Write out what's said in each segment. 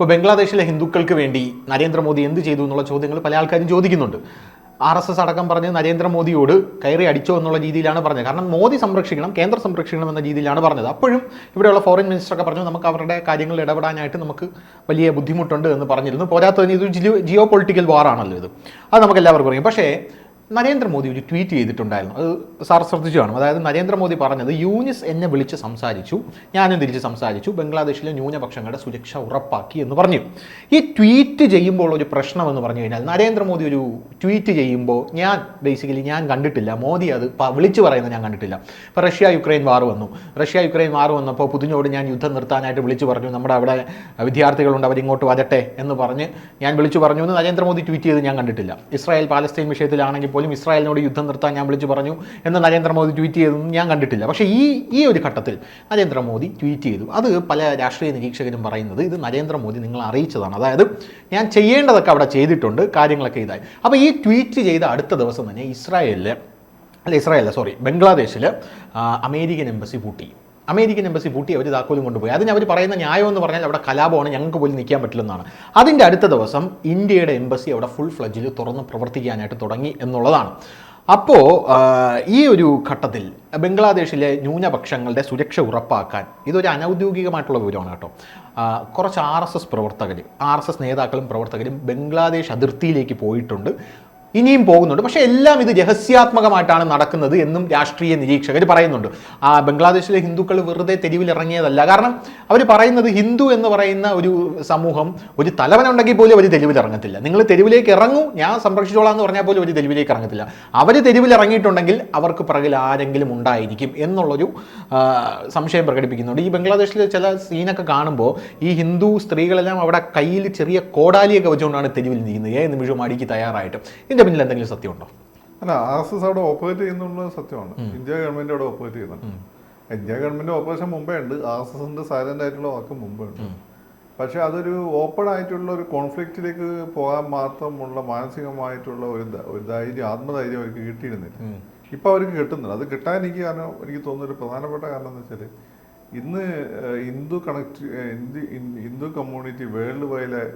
ഇപ്പോൾ ബംഗ്ലാദേശിലെ ഹിന്ദുക്കൾക്ക് വേണ്ടി നരേന്ദ്രമോദി എന്ത് ചെയ്തു എന്നുള്ള ചോദ്യങ്ങൾ പല ആൾക്കാരും ചോദിക്കുന്നുണ്ട്. RSS അടക്കം പറഞ്ഞ് നരേന്ദ്രമോദിയോട് കയറി അടിച്ചോ എന്നുള്ള രീതിയിലാണ് പറഞ്ഞത്. കാരണം മോദി സംരക്ഷിക്കണം, കേന്ദ്രം സംരക്ഷിക്കണം എന്ന രീതിയിലാണ് പറഞ്ഞത്. അപ്പോഴും ഇവിടെയുള്ള ഫോറിൻ മിനിസ്റ്ററൊക്കെ പറഞ്ഞു നമുക്ക് അവരുടെ കാര്യങ്ങളിൽ ഇടപെടാനായിട്ട് നമുക്ക് വലിയ ബുദ്ധിമുട്ടുണ്ട് എന്ന് പറഞ്ഞിരുന്നു. പോരാത്തതിന് ഇതൊരു ജിയോ പൊളിറ്റിക്കൽ വാറാണല്ലോ ഇത്, അത് നമുക്ക് എല്ലാവർക്കും അറിയാം. പക്ഷേ നരേന്ദ്രമോദി ഒരു ട്വീറ്റ് ചെയ്തിട്ടുണ്ടായിരുന്നു, അത് സാർ ശ്രദ്ധിച്ചു കാണും. അതായത് നരേന്ദ്രമോദി പറഞ്ഞത് യൂനിസ് എന്നെ വിളിച്ച് സംസാരിച്ചു, ഞാനും തിരിച്ച് സംസാരിച്ചു, ബംഗ്ലാദേശിലെ ന്യൂനപക്ഷങ്ങളുടെ സുരക്ഷ ഉറപ്പാക്കി എന്ന് പറഞ്ഞു. ഈ ട്വീറ്റ് ചെയ്യുമ്പോൾ ഒരു പ്രശ്നമെന്ന് പറഞ്ഞു കഴിഞ്ഞാൽ, നരേന്ദ്രമോദി ഒരു ട്വീറ്റ് ചെയ്യുമ്പോൾ ഞാൻ കണ്ടിട്ടില്ല, മോദി അത് വിളിച്ചു പറയുന്നത് ഞാൻ കണ്ടിട്ടില്ല. ഇപ്പോൾ റഷ്യ യുക്രൈൻ വാർ വന്നപ്പോൾ പുതിനോട് ഞാൻ യുദ്ധം നിർത്താനായിട്ട് വിളിച്ചു പറഞ്ഞു, നമ്മുടെ അവിടെ വിദ്യാർത്ഥികളുണ്ട് അവരിങ്ങോട്ട് വരട്ടെ എന്ന് പറഞ്ഞ് ഞാൻ വിളിച്ചു പറഞ്ഞു എന്ന് നരേന്ദ്രമോദി ട്വീറ്റ് ചെയ്ത് ഞാൻ കണ്ടിട്ടില്ല. ഇസ്രായേൽ പാലസ്തീൻ വിഷയത്തിലാണെങ്കിൽ പോലും ഇസ്രായേലിനോട് യുദ്ധം നിർത്താൻ ഞാൻ വിളിച്ചു പറഞ്ഞു എന്ന് നരേന്ദ്രമോദി ട്വീറ്റ് ചെയ്തതൊന്നും ഞാൻ കണ്ടിട്ടില്ല. പക്ഷേ ഈ ഒരു ഘട്ടത്തിൽ നരേന്ദ്രമോദി ട്വീറ്റ് ചെയ്തു. അത് പല രാഷ്ട്രീയ നിരീക്ഷകരും പറയുന്നത് ഇത് നരേന്ദ്രമോദി നിങ്ങളെ അറിയിച്ചതാണ്. അതായത് ഞാൻ ചെയ്യേണ്ടതൊക്കെ അവിടെ ചെയ്തിട്ടുണ്ട്, കാര്യങ്ങളൊക്കെ ഇതായി. അപ്പോൾ ഈ ട്വീറ്റ് ചെയ്ത അടുത്ത ദിവസം തന്നെ ബംഗ്ലാദേശിൽ അമേരിക്കൻ എംബസി പൂട്ടി അവർ താക്കോലും കൊണ്ടുപോയി. അതിന് അവർ പറയുന്ന ന്യായം എന്ന് പറഞ്ഞാൽ അവിടെ കലാപമാണ്, ഞങ്ങൾക്ക് പോലും നിൽക്കാൻ പറ്റില്ലെന്നാണ്. അതിൻ്റെ അടുത്ത ദിവസം ഇന്ത്യയുടെ എംബസി അവിടെ ഫുൾ ഫ്ലഡ്ജിൽ തുറന്ന് പ്രവർത്തിക്കാനായിട്ട് തുടങ്ങി എന്നുള്ളതാണ്. അപ്പോൾ ഈ ഒരു ഘട്ടത്തിൽ ബംഗ്ലാദേശിലെ ന്യൂനപക്ഷങ്ങളുടെ സുരക്ഷ ഉറപ്പാക്കാൻ ഇതൊരു അനൗദ്യോഗികമായിട്ടുള്ള വിവരമാണ് കേട്ടോ. കുറച്ച് RSS നേതാക്കളും പ്രവർത്തകരും ബംഗ്ലാദേശ് അതിർത്തിയിലേക്ക് പോയിട്ടുണ്ട്, ഇനിയും പോകുന്നുണ്ട്. പക്ഷേ എല്ലാം ഇത് രഹസ്യാത്മകമായിട്ടാണ് നടക്കുന്നത് എന്നും രാഷ്ട്രീയ നിരീക്ഷകർ പറയുന്നുണ്ട്. ബംഗ്ലാദേശിലെ ഹിന്ദുക്കൾ വെറുതെ തെരുവിലിറങ്ങിയതല്ല. കാരണം അവർ പറയുന്നത് ഹിന്ദു എന്ന് പറയുന്ന ഒരു സമൂഹം ഒരു തലവനുണ്ടെങ്കിൽ പോലും അവർ തെരുവിലിറങ്ങത്തില്ല. നിങ്ങൾ തെരുവിലേക്ക് ഇറങ്ങൂ, ഞാൻ സംരക്ഷിച്ചോളാം എന്ന് പറഞ്ഞാൽ പോലും അവർ തെരുവിലേക്ക് ഇറങ്ങത്തില്ല. അവർ തെരുവിലിറങ്ങിയിട്ടുണ്ടെങ്കിൽ അവർക്ക് പിറകിൽ ആരെങ്കിലും ഉണ്ടായിരിക്കും എന്നുള്ളൊരു സംശയം പ്രകടിപ്പിക്കുന്നുണ്ട്. ഈ ബംഗ്ലാദേശിലെ ചില സീനൊക്കെ കാണുമ്പോൾ ഈ ഹിന്ദു സ്ത്രീകളെല്ലാം അവിടെ കയ്യിൽ ചെറിയ കോടാലിയൊക്കെ വെച്ചുകൊണ്ടാണ് തെരുവിൽ നിൽക്കുന്നത്, ഏത് നിമിഷവും അടിക്ക് തയ്യാറായിട്ട്. പിന്നിൽ എന്തെങ്കിലും സത്യമുണ്ടോ? അല്ല, RSS അവിടെ ഓപ്പറേറ്റ് ചെയ്യുന്നുള്ള സത്യമാണ്. ഇന്ത്യ ഗവൺമെന്റ് അവിടെ ഓപ്പറേറ്റ് ചെയ്യുന്നുണ്ട്. ഇന്ത്യ ഗവൺമെന്റ് ഓപ്പറേഷൻ മുമ്പേ ഉണ്ട്, RSSന്റെ സൈലന്റ് ആയിട്ടുള്ള വാക്ക് മുമ്പേ ഉണ്ട്. പക്ഷെ അതൊരു ഓപ്പൺ ആയിട്ടുള്ള ഒരു കോൺഫ്ലിക്റ്റിലേക്ക് പോകാൻ മാത്രമുള്ള മാനസികമായിട്ടുള്ള ഒരു ആത്മധൈര്യം അവർക്ക് കിട്ടിയിരുന്നില്ല. ഇപ്പൊ അവർക്ക് കിട്ടുന്നില്ല. അത് കിട്ടാൻ എനിക്ക് തോന്നുന്ന ഒരു പ്രധാനപ്പെട്ട കാരണം എന്ന് വെച്ചാൽ ഇന്ന് ഹിന്ദു കമ്മ്യൂണിറ്റി വേൾഡ്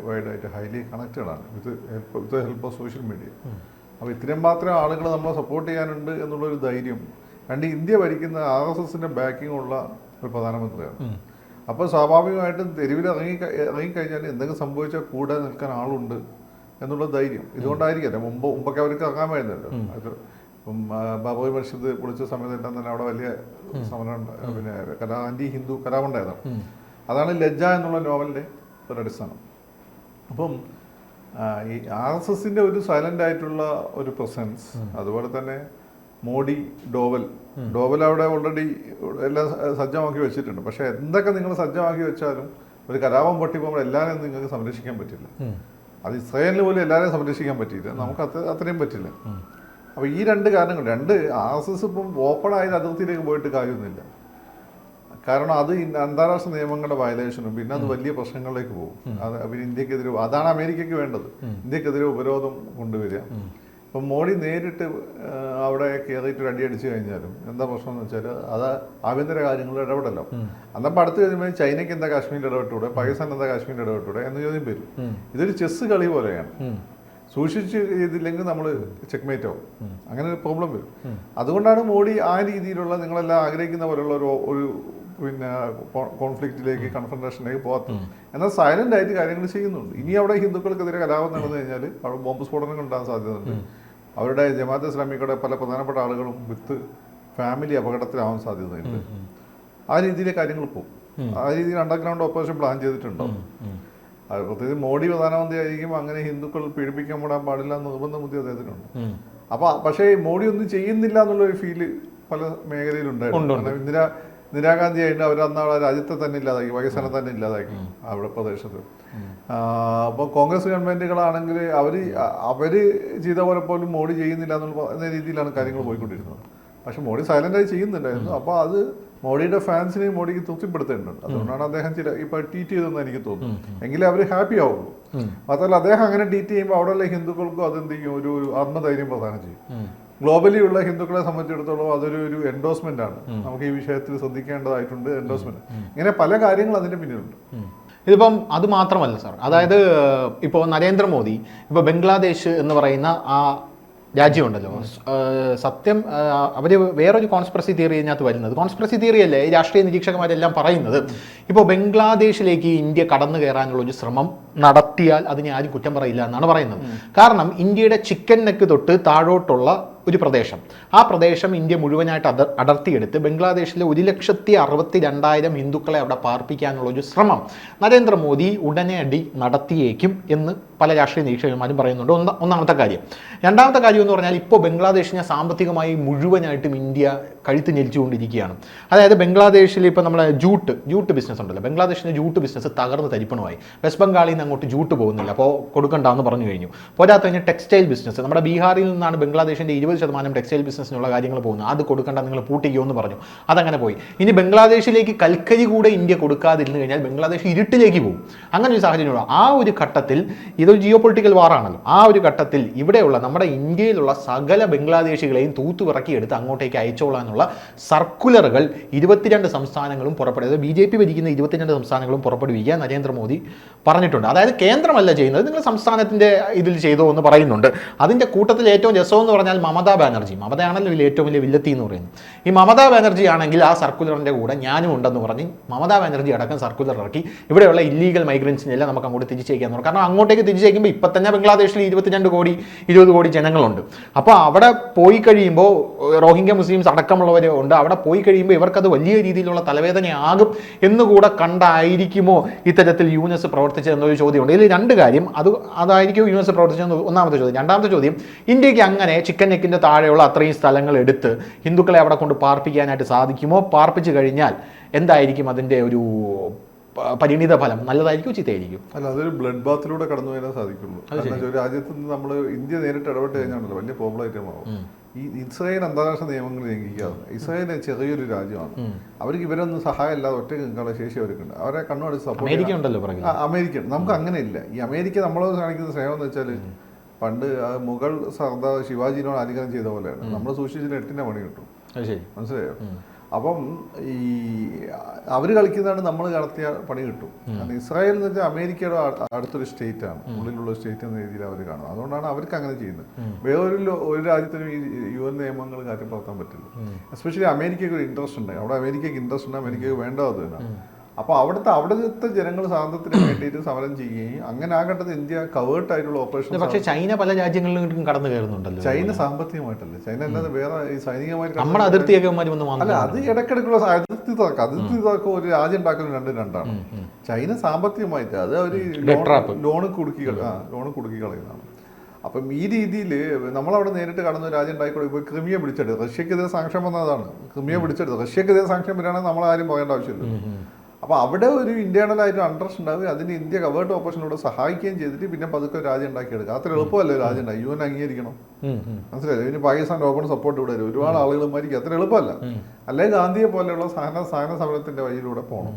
വൈഡായിട്ട് ഹൈലി കണക്റ്റഡ് ആണ് with help of social media. അപ്പോൾ ഇത്രയും മാത്രം ആളുകൾ നമ്മളെ സപ്പോർട്ട് ചെയ്യാനുണ്ട് എന്നുള്ളൊരു ധൈര്യം. ഇന്ത്യ ഭരിക്കുന്ന RSSന്റെ ബാക്കിംഗ് ഉള്ള ഒരു പ്രധാനമന്ത്രിയാണ്. അപ്പോൾ സ്വാഭാവികമായിട്ടും തെരുവിൽ ഇറങ്ങിക്കഴിഞ്ഞാൽ എന്തെങ്കിലും സംഭവിച്ചാൽ കൂടെ നിൽക്കാൻ ആളുണ്ട് എന്നുള്ള ധൈര്യം ഇതുകൊണ്ടായിരിക്കല്ലേ. മുമ്പൊക്കെ അവർക്ക് ഇറങ്ങാൻ വരുന്നല്ലോ. അത് ഇപ്പം ബാബറി മസ്ജിദ് പൊളിച്ച സമയത്ത് തന്നെ അവിടെ വലിയ സമരം, പിന്നെ ആന്റി ഹിന്ദു കലാപുണ്ടായതാണ്. അതാണ് ലജ്ജ എന്നുള്ള നോവലിൻ്റെ ഒരു അടിസ്ഥാനം. അപ്പം ഈ RSSന്റെ ഒരു സൈലന്റ് ആയിട്ടുള്ള ഒരു പ്രസൻസ്, അതുപോലെ തന്നെ മോഡി ഡോവൽ അവിടെ ഓൾറെഡി എല്ലാം സജ്ജമാക്കി വെച്ചിട്ടുണ്ട്. പക്ഷെ എന്തൊക്കെ നിങ്ങൾ സജ്ജമാക്കി വെച്ചാലും ഒരു കലാപം പൊട്ടിപ്പോകുമ്പോൾ എല്ലാവരെയും നിങ്ങൾക്ക് സംരക്ഷിക്കാൻ പറ്റില്ല. അത് ഇസ്രായേലിന് പോലും എല്ലാവരെയും സംരക്ഷിക്കാൻ പറ്റിയില്ല, നമുക്ക് അത്രയും പറ്റില്ല. അപ്പോൾ ഈ രണ്ട് കാരണങ്ങൾ, RSS ഇപ്പം ഓപ്പൺ ആയ അതിർത്തിയിലേക്ക് പോയിട്ട് കാര്യമൊന്നുമില്ല. കാരണം അത് അന്താരാഷ്ട്ര നിയമങ്ങളുടെ വയലേഷനും പിന്നെ അത് വലിയ പ്രശ്നങ്ങളിലേക്ക് പോകും. അത് പിന്നെ ഇന്ത്യക്കെതിരെ, അതാണ് അമേരിക്കയ്ക്ക് വേണ്ടത്, ഇന്ത്യക്കെതിരെ ഉപരോധം കൊണ്ടുവരിക. ഇപ്പം മോഡി നേരിട്ട് അവിടെ കയറിയിട്ട് ഒരു അടി അടിച്ചു കഴിഞ്ഞാലും എന്താ പ്രശ്നം എന്ന് വെച്ചാൽ അത് ആഭ്യന്തര കാര്യങ്ങളിൽ ഇടപെടല്ലോ. അന്നപ്പോൾ അടുത്ത് കഴിയുമ്പോൾ ചൈനയ്ക്ക് എന്താ കാശ്മീരിൽ ഇടപെട്ടൂടെ, പാകിസ്ഥാൻ എന്താ കാശ്മീരിൽ ഇടപെട്ടൂടെ എന്ന് ചോദ്യം വരും. ഇതൊരു ചെസ് കളി പോലെയാണ്. സൂക്ഷിച്ച് ചെയ്തില്ലെങ്കിൽ നമ്മൾ ചെക്ക്മേറ്റ് ആവും, അങ്ങനെ ഒരു പ്രോബ്ലം വരും. അതുകൊണ്ടാണ് മോഡി ആ രീതിയിലുള്ള നിങ്ങളെല്ലാം ആഗ്രഹിക്കുന്ന പോലുള്ള ഒരു പിന്നെ കോൺഫ്ലിക്റ്റിലേക്ക്, കൺഫ്രണ്ടേഷനിലേക്ക് പോകാത്തത്. എന്നാൽ സൈലന്റ് ആയിട്ട് കാര്യങ്ങൾ ചെയ്യുന്നുണ്ട്. ഇനി അവിടെ ഹിന്ദുക്കൾക്കെതിരെ കലാപം നടന്നു കഴിഞ്ഞാൽ അവിടെ ബോംബ് സ്ഫോടനങ്ങൾ ഉണ്ടാകാൻ സാധ്യതയുണ്ട്. അവരുടെ ജമാഅത്തെ ഇസ്ലാമിയുടെ പല പ്രധാനപ്പെട്ട ആളുകളും വിത്ത് ഫാമിലി അപകടത്തിലാവാൻ സാധ്യതയുണ്ട്. ആ രീതിയിലെ കാര്യങ്ങൾ പോകും. ആ രീതിയിൽ അണ്ടർഗ്രൗണ്ട് ഓപ്പറേഷൻ പ്ലാൻ ചെയ്തിട്ടുണ്ടോ? പ്രത്യേകിച്ച് മോഡി പ്രധാനമന്ത്രി ആയിരിക്കും, അങ്ങനെ ഹിന്ദുക്കൾ പീഡിപ്പിക്കാൻ പെടാൻ പാടില്ല എന്ന് നിർബന്ധ ബുദ്ധി അദ്ദേഹത്തിനുണ്ട്. പക്ഷേ മോഡി ഒന്നും ചെയ്യുന്നില്ല എന്നുള്ളൊരു ഫീല് പല മേഖലയിലുണ്ടായിരുന്നു. ഇന്ദിരാഗാന്ധി ആയിട്ട് അവർ അന്ന് അവിടെ രാജ്യത്തെ തന്നെ ഇല്ലാതാക്കി, പാകിസ്ഥാനെ തന്നെ ഇല്ലാതാക്കി അവിടെ പ്രദേശത്ത്. അപ്പോൾ കോൺഗ്രസ് ഗവൺമെന്റുകളാണെങ്കിൽ അവര് ചെയ്ത പോലെ പോലും മോഡി ചെയ്യുന്നില്ല എന്ന രീതിയിലാണ് കാര്യങ്ങൾ പോയിക്കൊണ്ടിരുന്നത്. പക്ഷെ മോഡി സൈലന്റായി ചെയ്യുന്നുണ്ടായിരുന്നു. അപ്പോൾ അത് മോഡിയുടെ ഫാൻസിനെയും മോഡിക്ക് തൃപ്തിപ്പെടുത്തേണ്ടതുണ്ട്. അതുകൊണ്ടാണ് അദ്ദേഹം ഇപ്പൊ ട്വീറ്റ് ചെയ്തതെന്ന് എനിക്ക് തോന്നുന്നു. എങ്കിലും അവർ ഹാപ്പി ആവുള്ളൂ. മാത്രമല്ല അദ്ദേഹം അങ്ങനെ ട്വീറ്റ് ചെയ്യുമ്പോൾ അവിടെയുള്ള ഹിന്ദുക്കൾക്കും അതെന്ത് ചെയ്യും, ഒരു ആത്മധൈര്യം പ്രദാനം ചെയ്യും. ഗ്ലോബലി ഉള്ള ഹിന്ദുക്കളെ സംബന്ധിച്ചിടത്തോളം അതൊരു എൻഡോസ്മെന്റ് ആണ്. നമുക്ക് ഈ വിഷയത്തിൽ ശ്രദ്ധിക്കേണ്ടതായിട്ടുണ്ട്. എൻഡോസ്മെന്റ്, ഇങ്ങനെ പല കാര്യങ്ങൾ അതിന്റെ പിന്നിലുണ്ട്. ഇതിപ്പം അത് മാത്രമല്ല സാർ, അതായത് ഇപ്പോൾ നരേന്ദ്രമോദി ഇപ്പോൾ ബംഗ്ലാദേശ് എന്ന് പറയുന്ന ആ രാജ്യമുണ്ടല്ലോ, സത്യം അവർ വേറൊരു കോൺസ്പിറസി തിയറി ഇതിനകത്ത് വരുന്നത്, കോൺസ്പിറസി തിയറി അല്ലേ ഈ രാഷ്ട്രീയ നിരീക്ഷകന്മാരെല്ലാം പറയുന്നത്, ഇപ്പോൾ ബംഗ്ലാദേശിലേക്ക് ഇന്ത്യ കടന്നു കയറാനുള്ള ഒരു ശ്രമം നടത്തിയാൽ അതിനെ ആരും കുറ്റം പറയില്ല എന്നാണ് പറയുന്നത്. കാരണം ഇന്ത്യയുടെ ചിക്കൻ നെക്ക് തൊട്ട് താഴോട്ടുള്ള ഒരു പ്രദേശം, ആ പ്രദേശം ഇന്ത്യ മുഴുവനായിട്ട് അടർത്തിയെടുത്ത് ബംഗ്ലാദേശിലെ 1,62,000 ഹിന്ദുക്കളെ അവിടെ പാർപ്പിക്കാനുള്ള ഒരു ശ്രമം നരേന്ദ്രമോദി ഉടനടി നടത്തിയേക്കും എന്ന് പല രാഷ്ട്രീയ നിരീക്ഷകന്മാരും പറയുന്നുണ്ട്. ഒന്നാമത്തെ കാര്യം. രണ്ടാമത്തെ കാര്യം എന്ന് പറഞ്ഞാൽ ഇപ്പോൾ ബംഗ്ലാദേശിനെ സാമ്പത്തികമായി മുഴുവനായിട്ടും ഇന്ത്യ കഴുത്ത് ഞെരിച്ചുകൊണ്ടിരിക്കുകയാണ്. അതായത് ബംഗ്ലാദേശിൽ ഇപ്പോൾ നമ്മളെ ജൂട്ട് ബിസിനസ് ഉണ്ടല്ലോ, ബംഗ്ലാദേശിൻ്റെ ജൂട്ട് ബിസിനസ് തകർന്ന് തരിപ്പണമായി. വെസ്റ്റ് ബംഗാളിൽ നിന്ന് അങ്ങോട്ട് ജൂട്ട് പോകുന്നില്ല, അപ്പോൾ കൊടുക്കണ്ടെന്ന് പറഞ്ഞു കഴിഞ്ഞു. പോരാത്തതിന് ടെക്സ്റ്റൈൽ ബിസിനസ്, നമ്മുടെ ബീഹാറിൽ നിന്നാണ് ബംഗ്ലാദേശിൻ്റെ 20% ടെക്സ്റ്റൈൽ ബിസിനസ്സിനുള്ള കാര്യങ്ങൾ പോകുന്നത്, അത് കൊടുക്കണ്ട, നിങ്ങൾ പൂട്ടിക്കുമെന്ന് പറഞ്ഞു, അതങ്ങനെ പോയി. ഇനി ബംഗ്ലാദേശിലേക്ക് കൽക്കരി കൂടെ ഇന്ത്യ കൊടുക്കാതിരുന്നു കഴിഞ്ഞാൽ ബംഗ്ലാദേശ് ഇരുട്ടിലേക്ക് പോകും. അങ്ങനെ ഒരു സാഹചര്യമുള്ള ആ ഒരു ഘട്ടത്തിൽ, ഇതൊരു ജിയോ പൊളിറ്റിക്കൽ വാറാണല്ലോ, ആ ഒരു ഘട്ടത്തിൽ ഇവിടെയുള്ള നമ്മുടെ ഇന്ത്യയിലുള്ള സകല ബംഗ്ലാദേശികളെയും തൂത്തുവിറക്കിയെടുത്ത് അങ്ങോട്ടേക്ക് അയച്ചോളാനുള്ള സർക്കുലറുകൾ 22 സംസ്ഥാനങ്ങളും പുറപ്പെടുവിച്ചത്, BJP ഭരിക്കുന്ന 22 സംസ്ഥാനങ്ങളും പുറപ്പെടുവിക്കാൻ നരേന്ദ്രമോദി പറഞ്ഞിട്ടുണ്ട്. അതായത് കേന്ദ്രമല്ല ചെയ്യുന്നത്, നിങ്ങൾ സംസ്ഥാനത്തിൻ്റെ ഇതിൽ ചെയ്തോ എന്ന് പറയുന്നുണ്ട്. അതിൻ്റെ കൂട്ടത്തിൽ ഏറ്റവും രസമെന്ന് പറഞ്ഞാൽ മമതാ മമതയാണല്ലോ ഇതിൽ ഏറ്റവും വലിയ വില്ലത്തി എന്ന് പറയുന്നത്. ഈ മമതാ ബാനർജി ആണെങ്കിൽ ആ സർക്കുലറിൻ്റെ കൂടെ ഞാനും ഉണ്ടെന്ന് പറഞ്ഞ് മമതാ ബാനർജി അടക്കം സർക്കുലർ ഇറക്കി ഇവിടെയുള്ള ഇല്ലീഗൽ മൈഗ്രൻസിനെല്ലാം നമുക്ക് അങ്ങോട്ട് തിരിച്ചയക്കാന്ന് പറഞ്ഞു. കാരണം അങ്ങോട്ടേക്ക് തിരിച്ചയക്കുമ്പോൾ ഇപ്പം തന്നെ ബംഗ്ലാദേശിൽ 20 കോടി ജനങ്ങളുണ്ട്. അപ്പോൾ അവിടെ പോയി കഴിയുമ്പോൾ റോഹിംഗ്യ മുസ്ലിംസ് അടക്കമുള്ളവർ ഉണ്ട്. അവിടെ പോയി കഴിയുമ്പോൾ ഇവർക്കത് വലിയ രീതിയിലുള്ള തലവേദനയാകും എന്നുകൂടെ കണ്ടായിരിക്കുമോ ഇത്തരത്തിൽ യൂനസ് പ്രവർത്തിച്ചത് എന്നൊരു ചോദ്യമുണ്ട്. ഇതിൽ രണ്ട് കാര്യം, അതായിരിക്കും യൂനസ് പ്രവർത്തിച്ചതെന്ന് ഒന്നാമത്തെ ചോദ്യം. രണ്ടാമത്തെ ചോദ്യം, ഇന്ത്യക്ക് അങ്ങനെ ചിക്കൻ നെക്കിൻ്റെ താഴെയുള്ള അത്രയും സ്ഥലങ്ങൾ എടുത്ത് ഹിന്ദുക്കളെ അവിടെ കൊണ്ട് പാർപ്പിക്കാനായിട്ട് സാധിക്കുമോ? പാർപ്പിച്ചു കഴിഞ്ഞാൽ എന്തായിരിക്കും അതിൻ്റെ ഒരു പരിണിത ഫലം? നല്ലതായിരിക്കും, ചീത്തയായിരിക്കും? അല്ല, അതൊരു ബ്ലഡ് ബാത്തിലൂടെ കടന്നു വരാൻ സാധിക്കുള്ളൂ. കാരണം ഒരു രാജ്യത്ത് നിന്ന് നമ്മൾ ഇന്ത്യ നേരിട്ട് ഇടപെട്ട് കഴിഞ്ഞാണല്ലോ വലിയ പ്രോബ്ലം ആയിട്ടുമാവും. ഈ ഇസ്രായേൽ അന്താരാഷ്ട്ര നിയമങ്ങൾ ലംഘിക്കാതെ, ഇസ്രായേൽ ചെറിയൊരു രാജ്യമാണ്, അവർക്ക് ഇവരൊന്നും സഹായമില്ലാതെ ഒറ്റ നിൽക്കാനുള്ള ശേഷി അവർക്കുണ്ട്. അവരെ കണ്ണുമടിച്ച് സപ്പോർട്ട് അമേരിക്ക. നമുക്ക് അങ്ങനെ ഇല്ല. ഈ അമേരിക്ക നമ്മളോട് കാണിക്കുന്ന സ്നേഹം എന്ന് വെച്ചാൽ പണ്ട് മുഗൾ സർദാർ ശിവാജിനോട് ആലിംഗനം ചെയ്ത പോലെയാണ്. നമ്മൾ സൂക്ഷിച്ചിട്ട് 8ന്റെ പണി കിട്ടും. മനസ്സിലായോ? അപ്പം ഈ അവർ കളിക്കുന്നതാണ് നമ്മൾ നടത്തിയ പണി കിട്ടും. കാരണം ഇസ്രായേൽ എന്ന് വെച്ചാൽ അമേരിക്കയുടെ അടുത്തൊരു സ്റ്റേറ്റ് ആണ്, ഉള്ളിലുള്ള സ്റ്റേറ്റ് എന്ന രീതിയിൽ അവർ കാണും. അതുകൊണ്ടാണ് അവർക്ക് അങ്ങനെ ചെയ്യുന്നത്. ഒരു രാജ്യത്തിനും ഈ UN നിയമങ്ങൾ കാര്യപ്പെടുത്താൻ പറ്റില്ല. എസ്പെഷ്യലി അമേരിക്കയ്ക്ക് ഒരു ഇൻട്രസ്റ്റ് ഉണ്ട്. അവിടെ അമേരിക്കയ്ക്ക് ഇൻട്രസ്റ്റ് ഉണ്ട്, അമേരിക്കയ്ക്ക് വേണ്ടത് തന്നെയാണ്. അപ്പോൾ അവിടുത്തെ ജനങ്ങൾ സ്വാതന്ത്ര്യത്തിന് വേണ്ടിയിട്ട് സമരം ചെയ്യുകയും അങ്ങനെ ആ ഘട്ടത്തിൽ ഇന്ത്യ കവേർട്ട് ആയിട്ടുള്ള ഓപ്പറേഷൻ. പക്ഷേ ചൈന പല രാജ്യങ്ങളിലും കടന്നു കയറുന്നുണ്ടല്ലോ. ചൈന സാമ്പത്തികമായിട്ടല്ല, ചൈന അല്ലാതെ വേറെ ഈ സൈനികമായിട്ട് നമ്മുടെ അതിർത്തിയൊക്കെ അല്ല, അത് ഇടയ്ക്കിടയ്ക്കുള്ള അതിർത്തി തർക്കം ഒരു രാജ്യം ഉണ്ടാക്കലും രണ്ടാണ്. ചൈന സാമ്പത്തികമായിട്ട് അത് അവർ ലോണ് കുടുക്കി കളയുന്നതാണ്. അപ്പം ഈ രീതിയിൽ നമ്മളവിടെ നേരിട്ട് കടന്ന രാജ്യം ഉണ്ടായിക്കോളൂ. ഇപ്പോൾ ക്രിമിയ പിടിച്ചെടുത്ത് റഷ്യക്കെതിരെ സാങ്ഷൻ വന്നതാണ്. ക്രിമിയ പിടിച്ചെടുത്ത് റഷ്യക്കെതിരെ സാങ്ഷൻ വരികയാണെങ്കിൽ നമ്മളാരും പോകേണ്ട ആവശ്യമില്ല. അപ്പോൾ അവിടെ ഒരു ഇന്റേണലായിട്ട് അണ്ടർസ്റ്റ് ഉണ്ടാവുകയും അതിന് ഇന്ത്യ കവേർട്ട് ഓപ്പറേഷനിലൂടെ സഹായിക്കുകയും ചെയ്തിട്ട് പിന്നെ പതുക്കെ രാജ്യം ഉണ്ടാക്കിയെടുക്കുക. അത്ര എളുപ്പമല്ലേ രാജ്യം ഉണ്ടായി? UN അംഗീകരിക്കണം, മനസ്സിലായില്ലേ? ഇതിന് പാകിസ്ഥാൻ ഓപ്പൺ സപ്പോർട്ട് ഇവിടെ വരും, ഒരുപാട് ആളുകൾ മരിക്കും. അത്ര എളുപ്പമല്ല. അല്ലെങ്കിൽ ഗാന്ധിയെ പോലെയുള്ള സഹന സമരത്തിന്റെ വഴിയിലൂടെ പോകണം.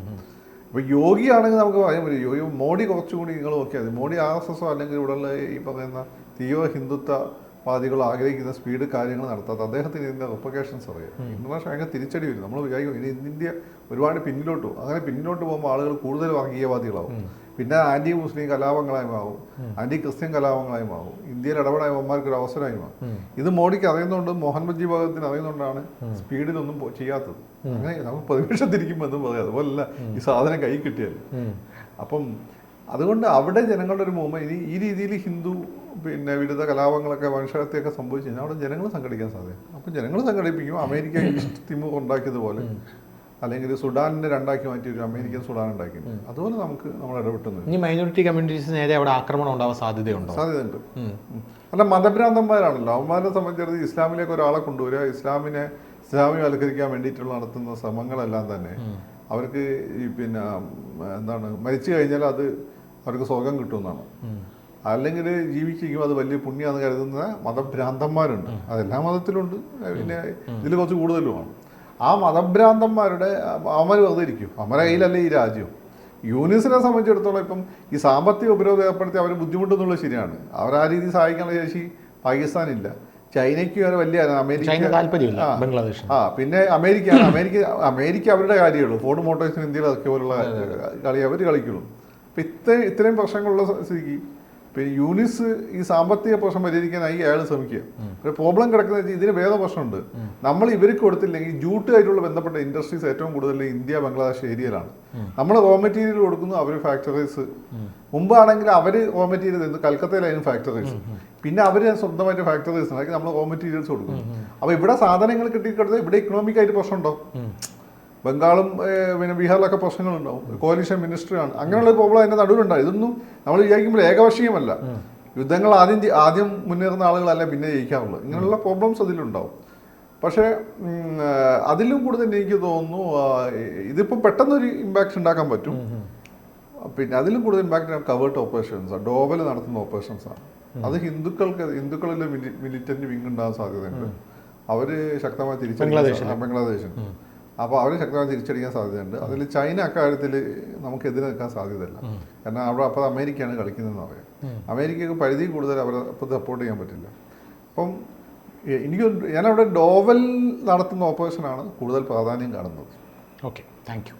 ഇപ്പോൾ യോഗി ആണെങ്കിൽ നമുക്ക് പറയാൻ പറ്റും, യോഗി മോഡി കുറച്ചുകൂടി നിങ്ങൾ നോക്കിയാൽ മതി. മോഡി RSS അല്ലെങ്കിൽ ഇവിടെയുള്ള ഈ പറയുന്ന തീവ്ര ഹിന്ദുത്വവാദികൾ ആഗ്രഹിക്കുന്ന സ്പീഡ് കാര്യങ്ങൾ നടത്താത്ത അദ്ദേഹത്തിന് ഇതിൻ്റെ റിപ്ലിക്കേഷൻസ് അറിയാം. ഇന്റർനാഷണൽ ഭയങ്കര തിരിച്ചടി വരും. നമ്മൾ വിചാരിക്കും ഇനി ഇന്ത്യ ഒരുപാട് പിന്നിലോട്ട് പോകും. അങ്ങനെ പിന്നിലോട്ട് പോകുമ്പോൾ ആളുകൾ കൂടുതൽ വർഗീയവാദികളാവും. പിന്നെ ആന്റി മുസ്ലിം കലാപങ്ങളായി മാറും, ആന്റി ക്രിസ്ത്യൻ കലാപങ്ങളായി മാറും, ഇന്ത്യയിൽ ഇടപെടാൻമാർക്ക് ഒരു അവസരമായി മാറും. ഇത് മോഡിക്ക് അറിയുന്നതുകൊണ്ട്, മോഹൻജി ഭഗത്തിന് അറിയുന്നതുകൊണ്ടാണ് സ്പീഡിലൊന്നും ചെയ്യാത്തത്. അങ്ങനെ നമുക്ക് പ്രതിപക്ഷത്തിരിക്കുമ്പോൾ എന്തും പറയാം, അതുപോലല്ല ഈ സാധനം കൈ കിട്ടിയാൽ. അപ്പം അതുകൊണ്ട് അവിടെ ജനങ്ങളുടെ ഒരു മൂവ്മെന്റ് ഈ രീതിയിൽ ഹിന്ദു വിരുദ്ധ കലാപങ്ങളൊക്കെ വംശഹത്യയൊക്കെ സംഭവിച്ചു കഴിഞ്ഞാൽ അവിടെ ജനങ്ങൾ സംഘടിക്കാൻ സാധ്യത. അപ്പം ജനങ്ങൾ സംഘടിപ്പിക്കും. അമേരിക്ക ഈസ്റ്റ് തിമൂർ ഉണ്ടാക്കിയതുപോലെ, അല്ലെങ്കിൽ സുഡാനിനെ രണ്ടാക്കി മാറ്റി ഒരു അമേരിക്കൻ സുഡാൻ ഉണ്ടാക്കി, അതുപോലെ നമ്മൾ ഇടപെട്ടുന്നത്. ഇനി മൈനോറിറ്റി കമ്മ്യൂണിറ്റീസ് നേരെ അവിടെ ആക്രമണം ഉണ്ടാവാൻ സാധ്യതയുണ്ട്. അല്ല, മതഭ്രാന്തന്മാരാണല്ലോ അവന്മാരെ സംബന്ധിച്ചിടത്ത്. ഇസ്ലാമിലേക്ക് ഒരാളെ കൊണ്ടുവരിക, ഇസ്ലാമികവൽക്കരിക്കാൻ വേണ്ടിയിട്ടുള്ള നടത്തുന്ന ശ്രമങ്ങളെല്ലാം തന്നെ അവർക്ക് ഈ എന്താണ് മരിച്ചു കഴിഞ്ഞാൽ അത് അവർക്ക് സ്വർഗം കിട്ടുമെന്നാണ്. അല്ലെങ്കിൽ ജീവിച്ചിരിക്കും അത് വലിയ പുണ്യമാണെന്ന് കരുതുന്ന മതഭ്രാന്തന്മാരുണ്ട്. അതെല്ലാ മതത്തിലുണ്ട്, പിന്നെ ഇതിൽ കുറച്ച് കൂടുതലുമാണ്. ആ മതഭ്രാന്തന്മാരുടെ അവന്മാർ വെറുതെ ഇരിക്കും, അവരുടെ കയ്യിലല്ലേ ഈ രാജ്യം. യൂനിസിനെ സംബന്ധിച്ചിടത്തോളം ഇപ്പം ഈ സാമ്പത്തിക ഉപരോധം ഏർപ്പെടുത്തി അവർ ബുദ്ധിമുട്ടെന്നുള്ളത് ശരിയാണ്. അവർ ആ രീതിയിൽ സഹായിക്കാനുള്ള ശേഷി പാകിസ്ഥാനില്ല. ചൈനയ്ക്ക് വരെ വലിയ പിന്നെ അമേരിക്ക അവരുടെ കാര്യമുള്ളൂ. ഫോർഡ് മോട്ടോഴ്സിന് ഇന്ത്യയിൽ ഇറക്കിയ പോലുള്ള കളി അവർ കളിക്കുള്ളൂ. ഇപ്പം ഇത്രയും പ്രശ്നങ്ങളുള്ള സ്ഥിതിക്ക് പിന്നെ യൂനിസ് ഈ സാമ്പത്തിക പ്രശ്നം പരിഹരിക്കാനായി അയാൾ ശ്രമിക്കുക. ഒരു പ്രോബ്ലം കിടക്കുന്ന ഇതിന് വേറെ പ്രശ്നമുണ്ട്. നമ്മൾ ഇവർക്ക് കൊടുത്തില്ലെങ്കിൽ ജൂട്ടുമായിട്ടുള്ള ബന്ധപ്പെട്ട ഇൻഡസ്ട്രീസ് ഏറ്റവും കൂടുതൽ ഇന്ത്യ ബംഗ്ലാദേശ് ഏരിയയിലാണ്. നമ്മൾ റോ മെറ്റീരിയൽ കൊടുക്കുന്നു, അവർ ഫാക്ടറീസ്. മുമ്പാണെങ്കിൽ അവർ റോ മെറ്റീരിയൽ കൽക്കത്തയിലായിരുന്നു ഫാക്ടറീസ്, പിന്നെ അവർ സ്വന്തമായിട്ട് ഫാക്ടറീസ് ഉണ്ടാക്കി നമ്മൾ റോ മെറ്റീരിയൽസ് കൊടുക്കുന്നു. അപ്പോൾ ഇവിടെ സാധനങ്ങൾ കിട്ടിക്കിടത്ത് ഇവിടെ ഇക്കണോമിക്കായിട്ട് പ്രശ്നമുണ്ടോ? ബംഗാളും പിന്നെ ബീഹാറിലൊക്കെ പ്രശ്നങ്ങളുണ്ടാവും. കോalition മിനിസ്റ്ററാണ്, അങ്ങനെയുള്ള പ്രോബ്ലം അതിൻ്റെ നടുവിലുണ്ടാവും. ഇതൊന്നും നമ്മൾ വിചാരിക്കുമ്പോൾ ഏകപക്ഷീയമല്ല. യുദ്ധങ്ങൾ ആദ്യം മുന്നേറുന്ന ആളുകളല്ല പിന്നെ ജയിക്കാറുള്ളത്. ഇങ്ങനെയുള്ള പ്രോബ്ലംസ് അതിലുണ്ടാവും. പക്ഷേ അതിലും കൂടുതൽ എനിക്ക് തോന്നുന്നു ഇതിപ്പോൾ പെട്ടെന്നൊരു ഇമ്പാക്റ്റ് ഉണ്ടാക്കാൻ പറ്റും. പിന്നെ അതിലും കൂടുതൽ ഇമ്പാക്റ്റ് കവേർട്ട് ഓപ്പറേഷൻസാണ്, ഡോവൽ നടത്തുന്ന ഓപ്പറേഷൻസാണ്. അത് ഹിന്ദുക്കളിലെ മിലിറ്റന്റ് വിങ് ഉണ്ടാകാൻ സാധ്യതയുണ്ട്. അവർ ശക്തമായി തിരിച്ചടിക്കാൻ ബംഗ്ലാദേശിന്. അപ്പോൾ അവർ ശക്തമായി തിരിച്ചടിക്കാൻ സാധ്യതയുണ്ട്. അതിൽ ചൈന അക്കാര്യത്തിൽ നമുക്കെതിരെ നിൽക്കാൻ സാധ്യതയില്ല. കാരണം അവിടെ അപ്പോൾ അമേരിക്കയാണ് കളിക്കുന്നതെന്ന് പറയാം. അമേരിക്കക്ക് പരിധി കൂടുതൽ അവരെ അപ്പോൾ സപ്പോർട്ട് ചെയ്യാൻ പറ്റില്ല. അപ്പം ഞാനവിടെ ഡോവൽ നടത്തുന്ന ഓപ്പറേഷനാണ് കൂടുതൽ പ്രാധാന്യം കാണുന്നത്. Okay, thank you.